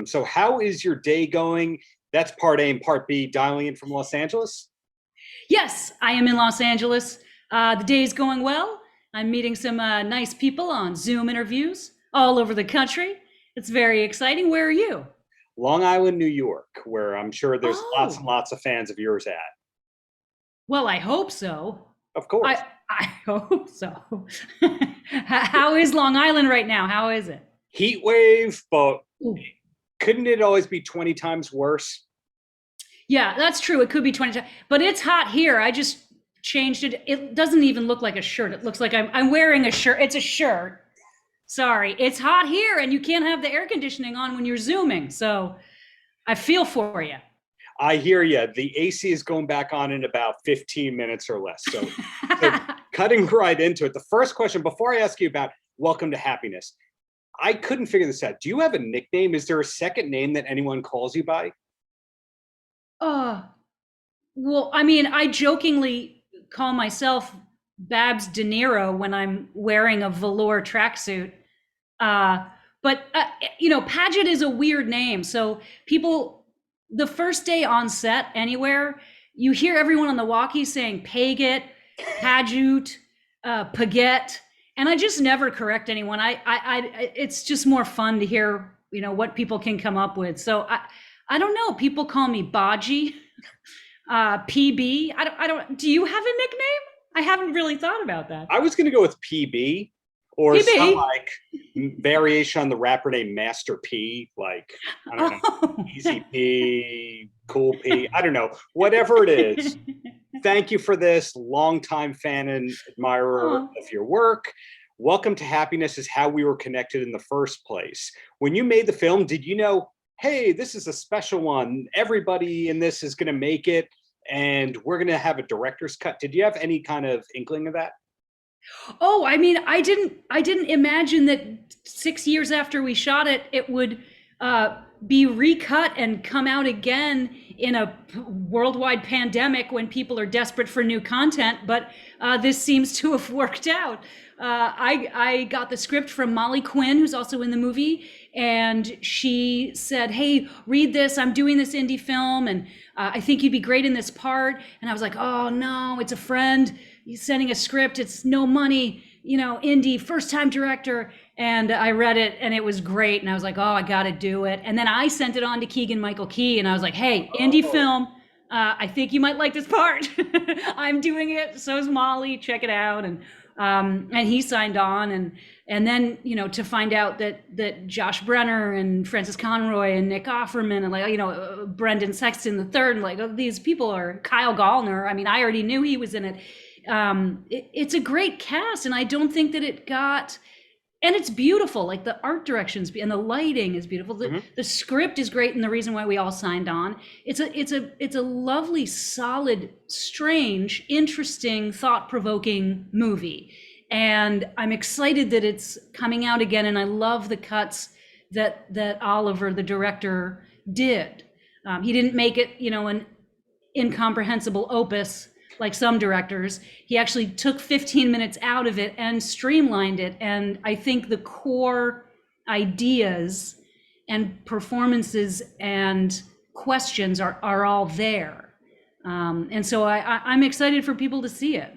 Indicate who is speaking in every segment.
Speaker 1: So how is your day going? That's part A and part B, dialing in from Los Angeles.
Speaker 2: Yes, I am in Los Angeles. The day's going well. I'm meeting some nice people on Zoom interviews all over the country. It's very exciting. Where are you?
Speaker 1: Long Island, New York, where I'm sure there's lots and
Speaker 2: Oh,
Speaker 1: lots of fans of yours at.
Speaker 2: well, I hope so.
Speaker 1: Of course.
Speaker 2: I hope so. How is Long Island right now? How is it?
Speaker 1: Heat wave, but
Speaker 2: Ooh.
Speaker 1: couldn't it always be 20 times worse?
Speaker 2: Yeah, that's true. It could be 20 times, but it's hot here. I just changed it. It doesn't even look like a shirt. It looks like I'm wearing a shirt. It's a shirt. Sorry, it's hot here, and you can't have the air conditioning on when you're Zooming. So I feel for you.
Speaker 1: I hear you. The AC is going back on in about 15 minutes or less. So cutting right into it. The first question, before I ask you about Welcome to Happiness, I couldn't figure this out. Do you have a nickname? Is there a second name that anyone calls you by?
Speaker 2: uh, well, I mean, I jokingly call myself Babs De Niro when I'm wearing a velour tracksuit. Uh, but Paget is a weird name. So people, the first day on set anywhere, you hear everyone on the walkie saying Paget, Paget, Paget, and I just never correct anyone. It's just more fun to hear, what people can come up with. So I don't know. People call me Baji, PB. I don't. Do you have a nickname? I haven't really thought about that.
Speaker 1: I was going to go with PB or some
Speaker 2: PB.
Speaker 1: like variation on the rapper named Master P, like, I don't know,
Speaker 2: Oh.
Speaker 1: Easy P, Cool P. I don't know. Whatever it is. Thank you for this. Longtime fan and admirer
Speaker 2: Oh.
Speaker 1: of your work. Welcome to Happiness is how we were connected in the first place. When you made the film, did you know, hey, this is a special one. Everybody in this is going to make it, and we're going to have a director's cut. Did you have any kind of inkling of that?
Speaker 2: Oh, I mean, I didn't imagine that 6 years after we shot it, it would be recut and come out again in a worldwide pandemic when people are desperate for new content. But this seems to have worked out. I got the script from Molly Quinn, who's also in the movie, and she said, "Hey, read this. I'm doing this indie film, and I think you'd be great in this part." And I was like, "Oh no, it's a friend. He's sending a script. It's no money, indie, first time director." And I read it and it was great. And I was like, "Oh, I got to do it." And then I sent it on to Keegan Michael Key and I was like, "Hey, indie
Speaker 1: Oh,
Speaker 2: film. I think you might like this part. I'm doing it. So is Molly. Check it out." And he signed on. And then, to find out that Josh Brenner and Francis Conroy and Nick Offerman and Brendan Sexton the third, and these people are Kyle Gallner. I mean, I already knew he was in it. It's a great cast, and I don't think that it got, and it's beautiful. Like the art directions and the lighting is beautiful. The script is great, and the reason why we all signed on. It's a lovely, solid, strange, interesting, thought-provoking movie, and I'm excited that it's coming out again. And I love the cuts that Oliver, the director, did. He didn't make it, an incomprehensible opus like some directors. He actually took 15 minutes out of it and streamlined it. And I think the core ideas and performances and questions are all there. And so I'm excited for people to see it.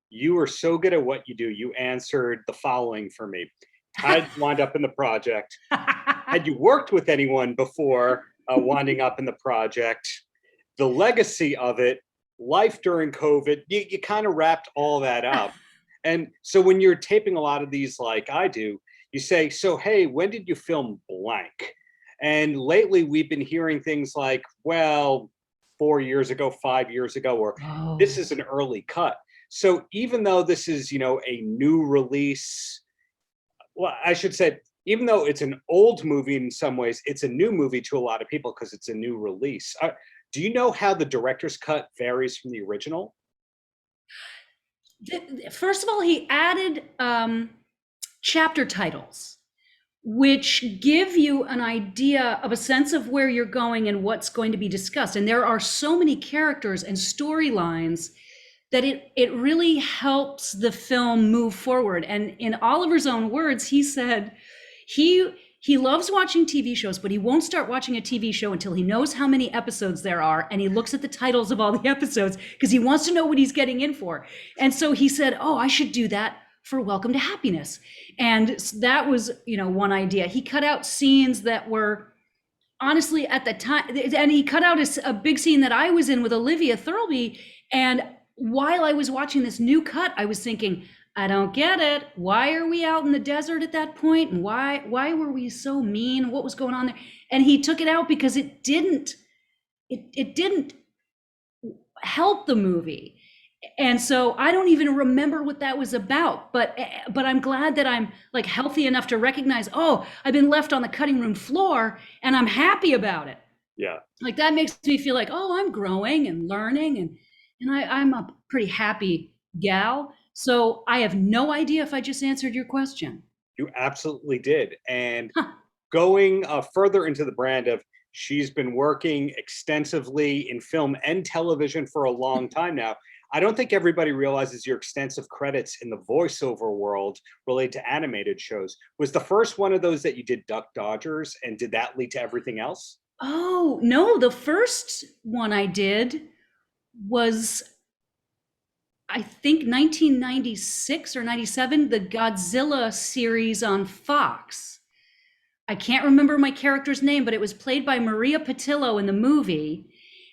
Speaker 1: you are so good at what you do. You answered the following for me. How did you wind up in the project? Had you worked with anyone before winding up in the project? The legacy of it, life during COVID, you kind of wrapped all that up. And so when you're taping a lot of these, like I do, you say, so, hey, when did you film blank? And lately we've been hearing things like, well, 4 years ago, 5 years ago, or this
Speaker 2: Oh.
Speaker 1: is an early cut. So even though this is, a new release, well, I should say, even though it's an old movie in some ways, it's a new movie to a lot of people because it's a new release. Do you know how the director's cut varies from the original?
Speaker 2: First of all, he added chapter titles, which give you an idea of a sense of where you're going and what's going to be discussed. And there are so many characters and storylines that it really helps the film move forward. And in Oliver's own words, he said he He loves watching TV shows, but he won't start watching a TV show until he knows how many episodes there are. And he looks at the titles of all the episodes because he wants to know what he's getting in for. And so he said, oh, I should do that for Welcome to Happiness. And that was, one idea. He cut out scenes that were honestly at the time, and he cut out a big scene that I was in with Olivia Thirlby. And while I was watching this new cut, I was thinking, I don't get it. Why are we out in the desert at that point? And why were we so mean? What was going on there? And he took it out because it didn't help the movie. And so I don't even remember what that was about, but I'm glad that I'm like healthy enough to recognize, oh, I've been left on the cutting room floor and I'm happy about it.
Speaker 1: Yeah.
Speaker 2: Like that makes me feel like, oh, I'm growing and learning, and I'm a pretty happy gal. So I have no idea if I just answered your question.
Speaker 1: You absolutely did. And going further into the brand of, she's been working extensively in film and television for a long time now. I don't think everybody realizes your extensive credits in the voiceover world related to animated shows. Was the first one of those that you did Duck Dodgers, and did that lead to everything else?
Speaker 2: Oh, no, the first one I did was, I think 1996 or 97, the Godzilla series on Fox. I can't remember my character's name, but it was played by Maria Patillo in the movie,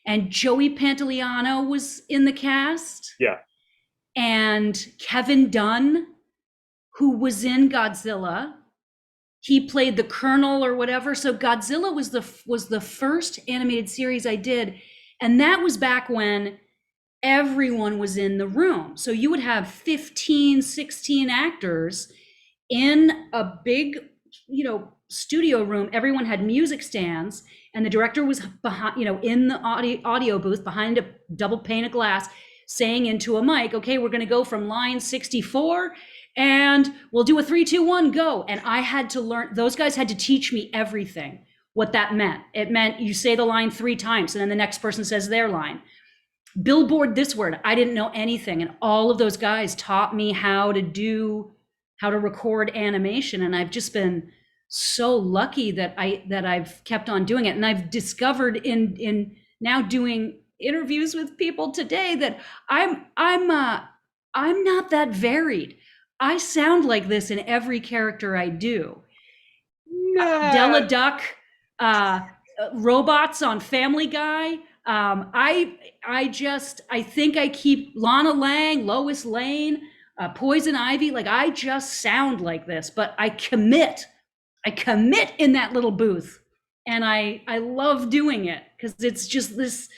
Speaker 2: and Joey Pantoliano was in the cast.
Speaker 1: Yeah.
Speaker 2: And Kevin Dunn, who was in Godzilla, he played the Colonel or whatever. So Godzilla was the first animated series I did, and that was back when everyone was in the room. So you would have 15, 16 actors in a big, studio room. Everyone had music stands, and the director was behind, in the audio booth behind a double pane of glass, saying into a mic, okay, we're going to go from line 64 and we'll do a 3, 2, 1, go. And I had to learn, those guys had to teach me everything, what that meant. It meant you say the line 3 times and then the next person says their line. Billboard this word. I didn't know anything. And all of those guys taught me how to record animation. And I've just been so lucky that I've kept on doing it. And I've discovered in now doing interviews with people today that I'm not that varied. I sound like this in every character I do. Della Duck, robots on Family Guy. I think I keep Lana Lang, Lois Lane, Poison Ivy. Like I just sound like this, but I commit in that little booth, and I love doing it because it's just this,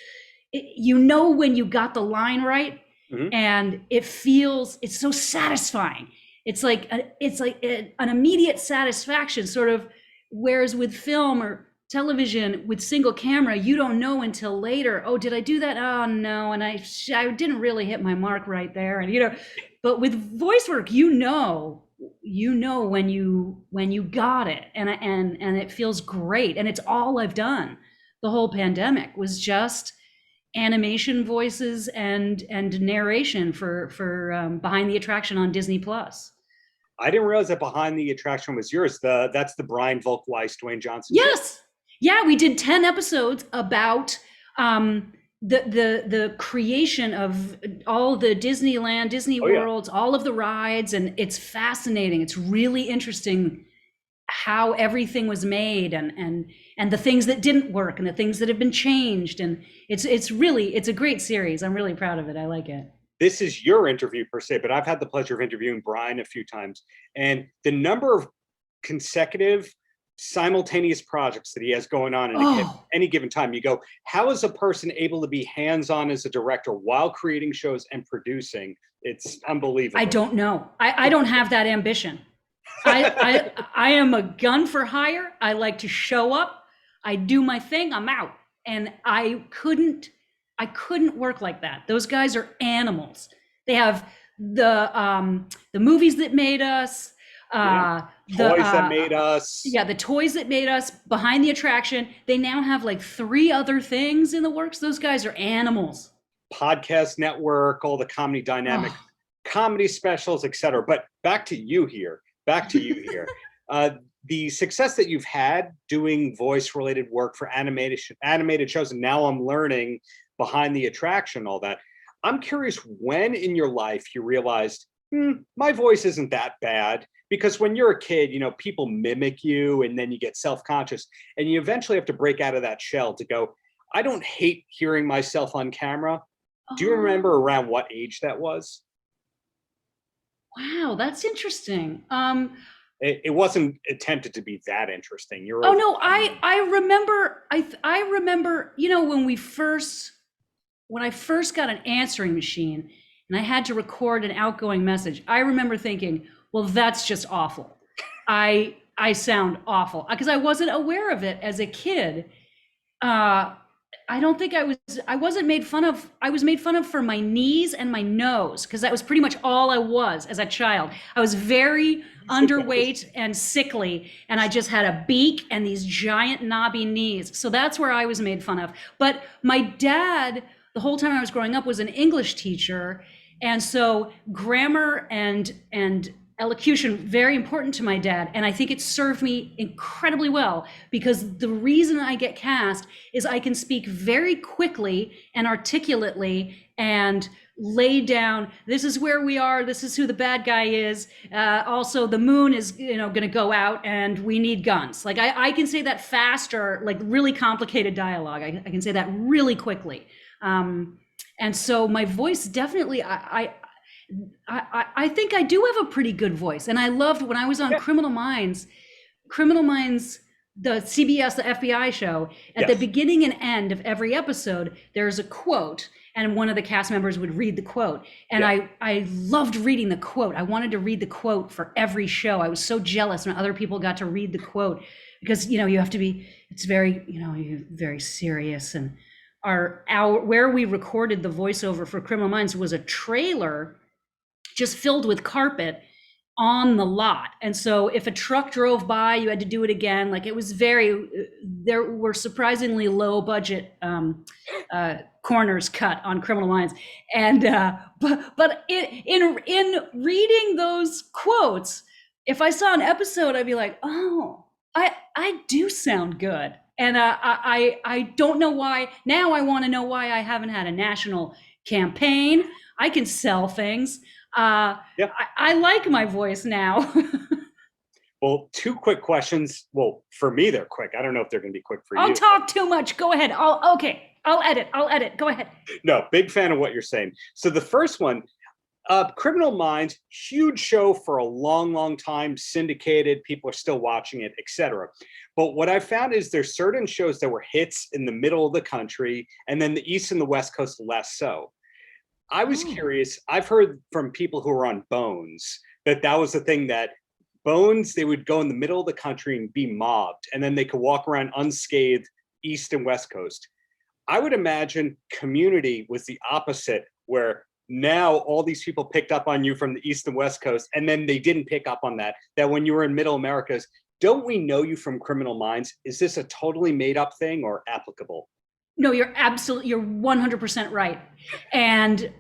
Speaker 2: when you got the line right, mm-hmm. and it's so satisfying. It's like an immediate satisfaction, sort of. Whereas with film or television with single camera, you don't know until later. Oh, did I do that? Oh no, and I didn't really hit my mark right there, and But with voice work, you know when you got it, and it feels great, and it's all I've done. The whole pandemic was just animation voices and narration for Behind the Attraction on Disney Plus.
Speaker 1: I didn't realize that Behind the Attraction was yours. That's the Brian Volk-Weiss, Dwayne Johnson.
Speaker 2: Yes, yeah, we did 10 episodes about the creation of all the Disneyland, Disney Worlds, all of the rides, and it's fascinating. It's really interesting how everything was made, and the things that didn't work, and the things that have been changed, and it's a great series. I'm really proud of it. I like it.
Speaker 1: This is your interview per se, but I've had the pleasure of interviewing Brian a few times, and the number of consecutive simultaneous projects that he has going on at any given time. You go, how is a person able to be hands-on as a director while creating shows and producing? It's unbelievable.
Speaker 2: I don't know. I don't have that ambition. I am a gun for hire. I like to show up. I do my thing. I'm out. And I couldn't work like that. Those guys are animals. They have the movies that made us,
Speaker 1: toys that made us.
Speaker 2: Yeah, the toys that made us, Behind the Attraction. They now have like 3 other things in the works. Those guys are animals.
Speaker 1: Podcast Network, all the Comedy Dynamic, comedy specials, etc. But back to you here. uh, the success that you've had doing voice related work for animated shows, and now I'm learning behind the attraction, all that. I'm curious when in your life you realized, my voice isn't that bad. Because when you're a kid, people mimic you and then you get self-conscious and you eventually have to break out of that shell to go, I don't hate hearing myself on camera. Do you remember
Speaker 2: Oh,
Speaker 1: around what age that was?
Speaker 2: wow, that's interesting.
Speaker 1: It wasn't attempted to be that interesting. You're
Speaker 2: Oh
Speaker 1: over.
Speaker 2: no, I remember I remember, when I first got an answering machine and I had to record an outgoing message. I remember thinking, well, that's just awful. I sound awful because I wasn't aware of it as a kid. Uh, I don't think I wasn't made fun of. I was made fun of for my knees and my nose because that was pretty much all I was as a child. I was very underweight and sickly, and I just had a beak and these giant knobby knees. So that's where I was made fun of. But my dad, the whole time I was growing up, was an English teacher, and so grammar and elocution very important to my dad, and I think it served me incredibly well because the reason I get cast is I can speak very quickly and articulately and lay down, this is where we are, this is who the bad guy is, also the moon is going to go out and we need guns. Like I can say that faster, like really complicated dialogue. I can say that really quickly. And so my voice definitely, I think I do have a pretty good voice. And I loved when I was on
Speaker 1: Yeah.
Speaker 2: Criminal Minds, the CBS, the FBI show, at the
Speaker 1: Yes.
Speaker 2: beginning and end of every episode, there's a quote, and one of the cast members would read the quote. And
Speaker 1: Yeah.
Speaker 2: I loved reading the quote. I wanted to read the quote for every show. I was so jealous when other people got to read the quote because, you have to be, it's very, you're very serious. And our where we recorded the voiceover for Criminal Minds was a trailer just filled with carpet on the lot. And so if a truck drove by, you had to do it again. Like it was there were surprisingly low budget corners cut on Criminal Minds. And but in reading those quotes, if I saw an episode, I'd be like, oh, I do sound good. And I don't know why. Now I want to know why I haven't had a national campaign. I can sell things.
Speaker 1: Yeah.
Speaker 2: I like my voice now.
Speaker 1: Well, two quick questions. Well, for me, they're quick. I don't know if they're going to be quick for
Speaker 2: I'll
Speaker 1: you.
Speaker 2: talk too much. Go ahead. Okay. I'll edit. Go ahead.
Speaker 1: No, big fan of what you're saying. So the first one, Criminal Minds, huge show for a long, long time, syndicated. People are still watching it, etc. But what I found is there's certain shows that were hits in the middle of the country, and then the East and the West Coast less so. I was curious. I've heard from people who are on Bones that was the thing, that Bones, they would go in the middle of the country and be mobbed, and then they could walk around unscathed East and West Coast. I would imagine Community was the opposite, where now all these people picked up on you from the East and West Coast, and then they didn't pick up on that when you were in Middle Americas. Don't we know you from Criminal Minds? Is this a totally made up thing or applicable?
Speaker 2: No, you're 100% right. And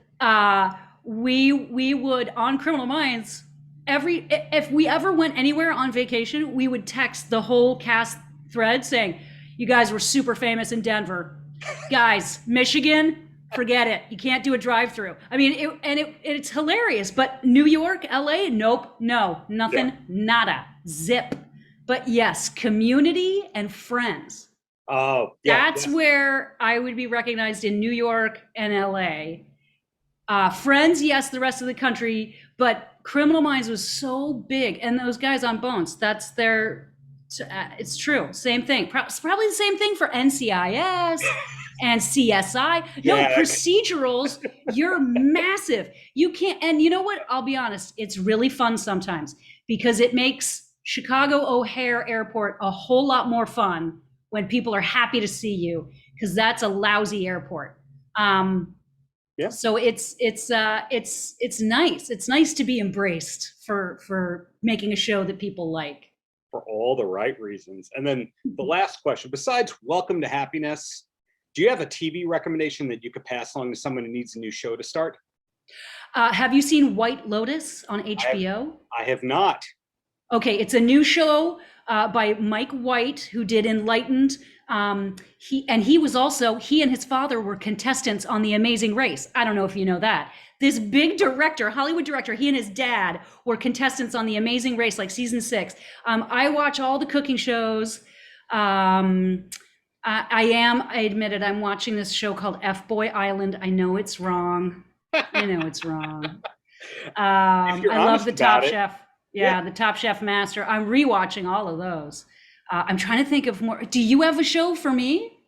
Speaker 2: we would, on Criminal Minds, if we ever went anywhere on vacation, we would text the whole cast thread saying, you guys were super famous in Denver. Guys, Michigan, forget it. You can't do a drive-through. I mean, it's hilarious. But New York, LA, nope, no, nothing, nada, zip. But yes, Community and Friends.
Speaker 1: Oh, yeah.
Speaker 2: That's where I would be recognized in New York and LA. Friends, yes, the rest of the country, but Criminal Minds was so big, and those guys on Bones, that's their. It's true. Same thing. Probably the same thing for NCIS and CSI. No, procedurals, you're massive. You can't, and you know what? I'll be honest, it's really fun sometimes because it makes Chicago O'Hare Airport a whole lot more fun when people are happy to see you, because that's a lousy airport. So it's nice. It's nice to be embraced for making a show that people like.
Speaker 1: For all the right reasons. And then the last question, besides Welcome to Happiness, do you have a TV recommendation that you could pass along to someone who needs a new show to start?
Speaker 2: Have you seen White Lotus on HBO?
Speaker 1: I have not.
Speaker 2: Okay, it's a new show by Mike White, who did Enlightened. He and his father were contestants on The Amazing Race. I don't know if you know that. This big director, Hollywood director, he and his dad were contestants on The Amazing Race, like season 6. I watch all the cooking shows. I admit it, I'm watching this show called F-Boy Island. I know it's wrong. I know it's wrong. I love the Top Chef. Yeah, the Top Chef Master. I'm rewatching all of those. I'm trying to think of more. Do you have a show for me?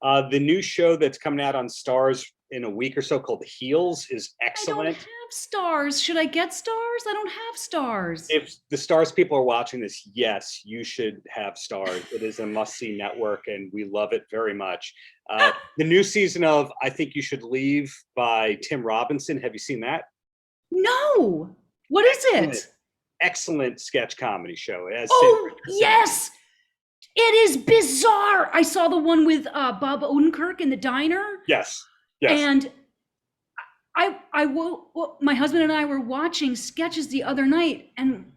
Speaker 1: The new show that's coming out on Stars in a week or so called Heels is excellent.
Speaker 2: I don't have Stars. Should I get Stars? I don't have Stars.
Speaker 1: If the Stars people are watching this, yes, you should have Stars. It is a must-see network, and we love it very much. The new season of I Think You Should Leave by Tim Robinson. Have you seen that?
Speaker 2: No. What is it?
Speaker 1: Excellent sketch comedy show.
Speaker 2: Oh, yes. It is bizarre. I saw the one with Bob Odenkirk in the diner.
Speaker 1: Yes.
Speaker 2: And my husband and I were watching sketches the other night, and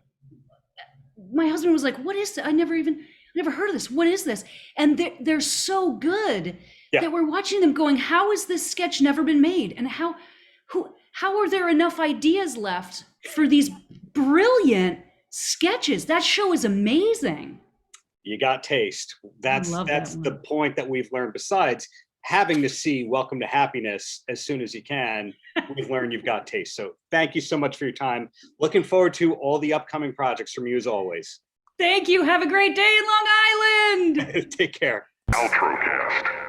Speaker 2: my husband was like, "What is it? I never heard of this. What is this?" And they're so good that we're watching them going, "How has this sketch never been made? And how are there enough ideas left for these brilliant sketches?" That show is amazing.
Speaker 1: You got taste. That's the point that we've learned. Besides having to see Welcome to Happiness as soon as you can, we've learned you've got taste. So thank you so much for your time. Looking forward to all the upcoming projects from you as always.
Speaker 2: Thank you. Have a great day in Long Island.
Speaker 1: Take care.
Speaker 3: Paltrocast.